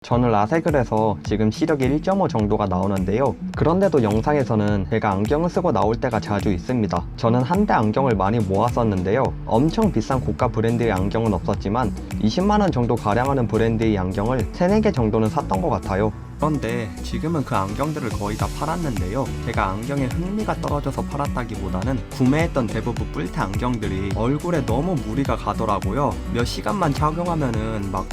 저는 라섹을 해서 지금 시력이 1.5 정도가 나오는데요. 그런데도 영상에서는 제가 안경을 쓰고 나올 때가 자주 있습니다. 저는 한때 안경을 많이 모았었는데요. 엄청 비싼 고가 브랜드의 안경은 없었지만 20만원 정도 가량하는 브랜드의 안경을 3, 4개 정도는 샀던 것 같아요. 그런데 지금은 그 안경들을 거의 다 팔았는데요. 제가 안경에 흥미가 떨어져서 팔았다기보다는 구매했던 대부분 뿔테 안경들이 얼굴에 너무 무리가 가더라고요. 몇 시간만 착용하면은 막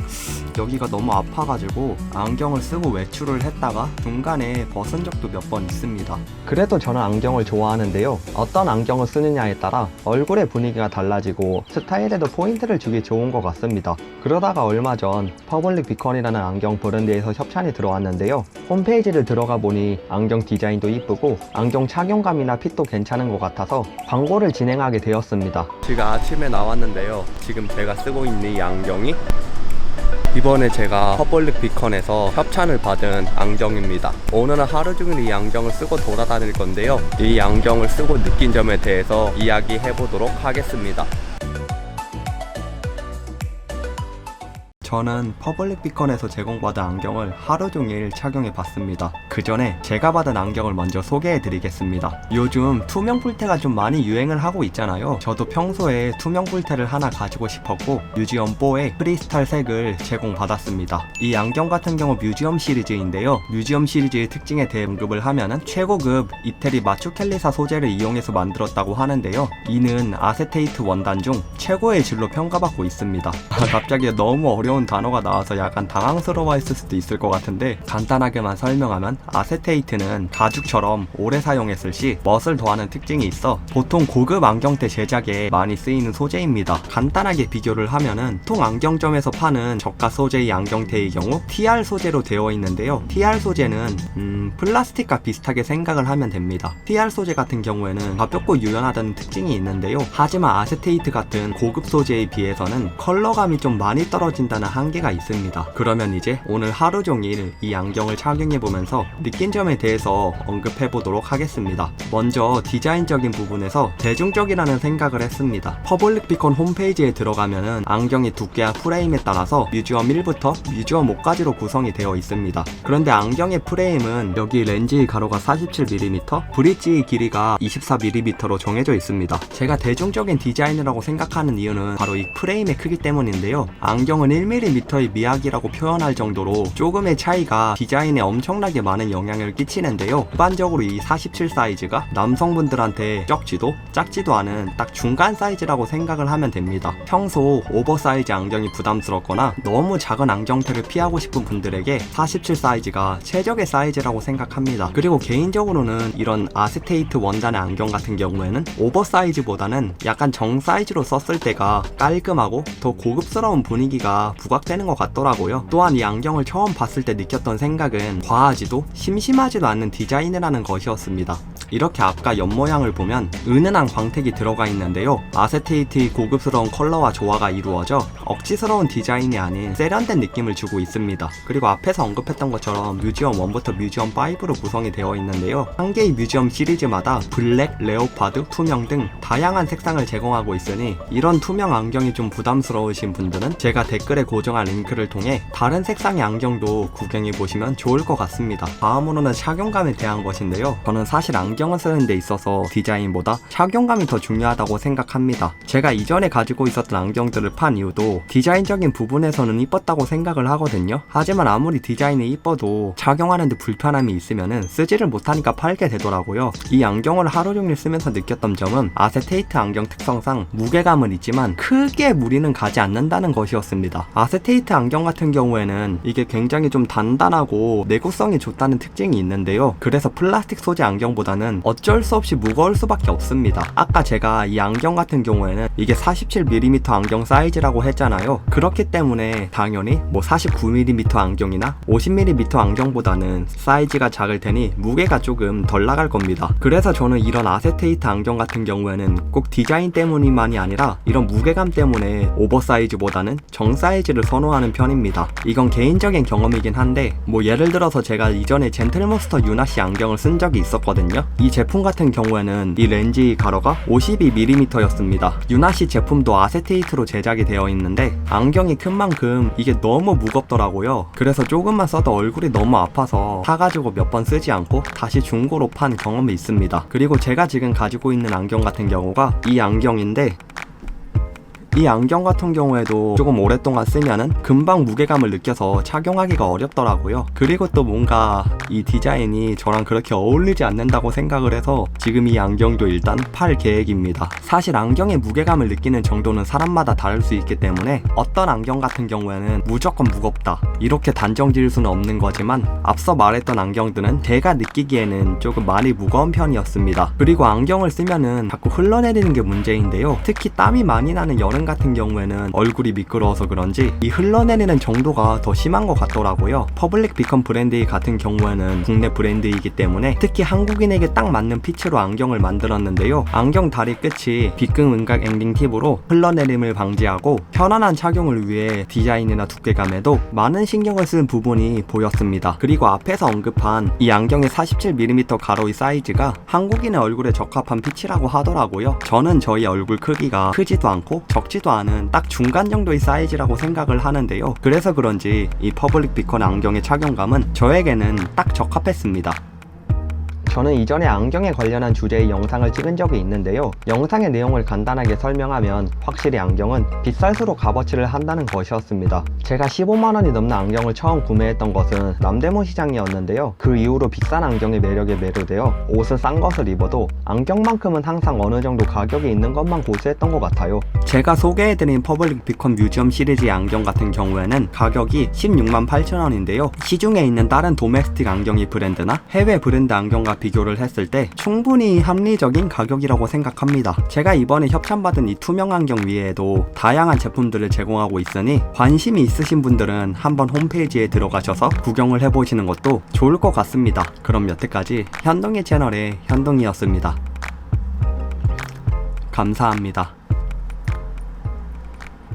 여기가 너무 아파가지고 안경을 쓰고 외출을 했다가 중간에 벗은 적도 몇 번 있습니다. 그래도 저는 안경을 좋아하는데요. 어떤 안경을 쓰느냐에 따라 얼굴의 분위기가 달라지고 스타일에도 포인트를 주기 좋은 것 같습니다. 그러다가 얼마 전 퍼블릭 비컨이라는 안경 브랜드에서 협찬이 들어왔는데요. 홈페이지를 들어가 보니 안경 디자인도 이쁘고 안경 착용감이나 핏도 괜찮은 것 같아서 광고를 진행하게 되었습니다. 지금 아침에 나왔는데요. 지금 제가 쓰고 있는 이 안경이 이번에 제가 퍼블릭 비컨에서 협찬을 받은 안경입니다. 오늘은 하루 종일 이 안경을 쓰고 돌아다닐 건데요. 이 안경을 쓰고 느낀 점에 대해서 이야기해 보도록 하겠습니다. 저는 퍼블릭 비컨에서 제공받은 안경을 하루 종일 착용해 봤습니다. 그 전에 제가 받은 안경을 먼저 소개해 드리겠습니다. 요즘 투명 뿔테가 좀 많이 유행을 하고 있잖아요. 저도 평소에 투명 뿔테를 하나 가지고 싶었고 뮤지엄4의 크리스탈 색을 제공받았습니다. 이 안경 같은 경우 뮤지엄 시리즈인데요. 뮤지엄 시리즈의 특징에 대해 언급을 하면은 최고급 이태리 마추켈리사 소재를 이용해서 만들었다고 하는데요. 이는 아세테이트 원단 중 최고의 질로 평가받고 있습니다. 갑자기 너무 어려운 단어가 나와서 약간 당황스러워했을 수도 있을 것 같은데 간단하게만 설명하면 아세테이트는 가죽처럼 오래 사용했을 시 멋을 더하는 특징이 있어 보통 고급 안경테 제작에 많이 쓰이는 소재입니다. 간단하게 비교를 하면은 보통 안경점에서 파는 저가 소재의 안경테의 경우 TR 소재로 되어 있는데요. TR 소재는 플라스틱과 비슷하게 생각을 하면 됩니다. TR 소재 같은 경우에는 가볍고 유연하다는 특징이 있는데요. 하지만 아세테이트 같은 고급 소재에 비해서는 컬러감이 좀 많이 떨어진다는 한계가 있습니다. 그러면 이제 오늘 하루 종일 이 안경을 착용해보면서 느낀 점에 대해서 언급해보도록 하겠습니다. 먼저 디자인적인 부분에서 대중적이라는 생각을 했습니다. 퍼블릭 비컨 홈페이지에 들어가면은 안경의 두께와 프레임에 따라서 뮤지엄 1부터 뮤지엄 5까지로 구성이 되어 있습니다. 그런데 안경의 프레임은 여기 렌즈의 가로가 47mm, 브릿지의 길이가 24mm로 정해져 있습니다. 제가 대중적인 디자인이라고 생각하는 이유는 바로 이 프레임의 크기 때문인데요. 안경은 1mm의 미학이라고 표현할 정도로 조금의 차이가 디자인에 엄청나게 많은 영향을 끼치는데요. 일반적으로 이 47 사이즈가 남성분들한테 적지도 작지도 않은 딱 중간 사이즈라고 생각을 하면 됩니다. 평소 오버사이즈 안경이 부담스럽거나 너무 작은 안경테를 피하고 싶은 분들에게 47 사이즈가 최적의 사이즈라고 생각합니다. 그리고 개인적으로는 이런 아세테이트 원단의 안경 같은 경우에는 오버사이즈보다는 약간 정사이즈로 썼을 때가 깔끔하고 더 고급스러운 분위기가 부각되는 것 같더라고요. 또한 이 안경을 처음 봤을 때 느꼈던 생각은 과하지도 심심하지도 않는 디자인이라는 것이었습니다. 이렇게 앞과 옆모양을 보면 은은한 광택이 들어가 있는데요. 아세테이트의 고급스러운 컬러와 조화가 이루어져 억지스러운 디자인이 아닌 세련된 느낌을 주고 있습니다. 그리고 앞에서 언급했던 것처럼 뮤지엄 1부터 뮤지엄 5로 구성이 되어 있는데요. 한 개의 뮤지엄 시리즈마다 블랙, 레오파드, 투명 등 다양한 색상을 제공하고 있으니 이런 투명 안경이 좀 부담스러우신 분들은 제가 댓글에 고정한 링크를 통해 다른 색상의 안경도 구경해보시면 좋을 것 같습니다. 다음으로는 착용감에 대한 것인데요. 저는 사실 안경을 쓰는 데 있어서 디자인보다 착용감이 더 중요하다고 생각합니다. 제가 이전에 가지고 있었던 안경들을 판 이유도 디자인적인 부분에서는 이뻤다고 생각을 하거든요. 하지만 아무리 디자인이 이뻐도 착용하는데 불편함이 있으면은 쓰지를 못하니까 팔게 되더라고요. 이 안경을 하루 종일 쓰면서 느꼈던 점은 아세테이트 안경 특성상 무게감은 있지만 크게 무리는 가지 않는다는 것이었습니다. 아세테이트 안경 같은 경우에는 이게 굉장히 좀 단단하고 내구성이 좋다는 특징이 있는데요. 그래서 플라스틱 소재 안경보다는 어쩔 수 없이 무거울 수밖에 없습니다. 아까 제가 이 안경 같은 경우에는 이게 47mm 안경 사이즈라고 했잖아요. 그렇기 때문에 당연히 뭐 49mm 안경이나 50mm 안경보다는 사이즈가 작을 테니 무게가 조금 덜 나갈 겁니다. 그래서 저는 이런 아세테이트 안경 같은 경우에는 꼭 디자인 때문이만이 아니라 이런 무게감 때문에 오버사이즈보다는 정사이즈를 선호하는 편입니다. 이건 개인적인 경험이긴 한데 뭐 예를 들어서 제가 이전에 젠틀몬스터 유나씨 안경을 쓴 적이 있었거든요. 이 제품 같은 경우에는 이 렌즈 가로가 52mm였습니다. 유나시 제품도 아세테이트로 제작이 되어 있는데 안경이 큰 만큼 이게 너무 무겁더라고요. 그래서 조금만 써도 얼굴이 너무 아파서 사가지고 몇 번 쓰지 않고 다시 중고로 판 경험이 있습니다. 그리고 제가 지금 가지고 있는 안경 같은 경우가 이 안경인데, 이 안경 같은 경우에도 조금 오랫동안 쓰면은 금방 무게감을 느껴서 착용하기가 어렵더라고요. 그리고 또 뭔가 이 디자인이 저랑 그렇게 어울리지 않는다고 생각을 해서 지금 이 안경도 일단 팔 계획입니다. 사실 안경의 무게감을 느끼는 정도는 사람마다 다를 수 있기 때문에 어떤 안경 같은 경우에는 무조건 무겁다 이렇게 단정 지을 수는 없는 거지만, 앞서 말했던 안경들은 제가 느끼기에는 조금 많이 무거운 편이었습니다. 그리고 안경을 쓰면은 자꾸 흘러내리는 게 문제인데요. 특히 땀이 많이 나는 여름 같은 경우에는 얼굴이 미끄러워서 그런지 이 흘러내리는 정도가 더 심한 것 같더라고요. 퍼블릭 비컨 브랜드 같은 경우에는 국내 브랜드이기 때문에 특히 한국인에게 딱 맞는 핏으로 안경을 만들었는데요. 안경 다리 끝이 비금 은각 엔딩 팁으로 흘러내림을 방지하고 편안한 착용을 위해 디자인이나 두께감에도 많은 신경을 쓴 부분이 보였습니다. 그리고 앞에서 언급한 이 안경의 47mm 가로의 사이즈가 한국인의 얼굴에 적합한 핏이라고 하더라고요. 저는 저희 얼굴 크기가 크지도 않고 적지도 않은 딱 중간 정도의 사이즈라고 생각을 하는데요. 그래서 그런지 이 퍼블릭 비컨 안경의 착용감은 저에게는 딱 적합했습니다. 저는 이전에 안경에 관련한 주제의 영상을 찍은 적이 있는데요. 영상의 내용을 간단하게 설명하면 확실히 안경은 비쌀수록 값어치를 한다는 것이었습니다. 제가 15만원이 넘는 안경을 처음 구매했던 것은 남대문 시장이었는데요. 그 이후로 비싼 안경의 매력에 매료되어 옷은 싼 것을 입어도 안경만큼은 항상 어느 정도 가격이 있는 것만 고수했던 것 같아요. 제가 소개해드린 퍼블릭 비컨 뮤지엄 시리즈의 안경 같은 경우에는 가격이 16만 8천원인데요. 시중에 있는 다른 도메스틱 안경의 브랜드나 해외 브랜드 안경과 비교를 했을 때 충분히 합리적인 가격이라고 생각합니다. 제가 이번에 협찬받은 이 투명 안경 외에도 다양한 제품들을 제공하고 있으니 관심이 있으신 분들은 한번 홈페이지에 들어가셔서 구경을 해보시는 것도 좋을 것 같습니다. 그럼 여태까지 현동이 채널의 현동이었습니다. 감사합니다.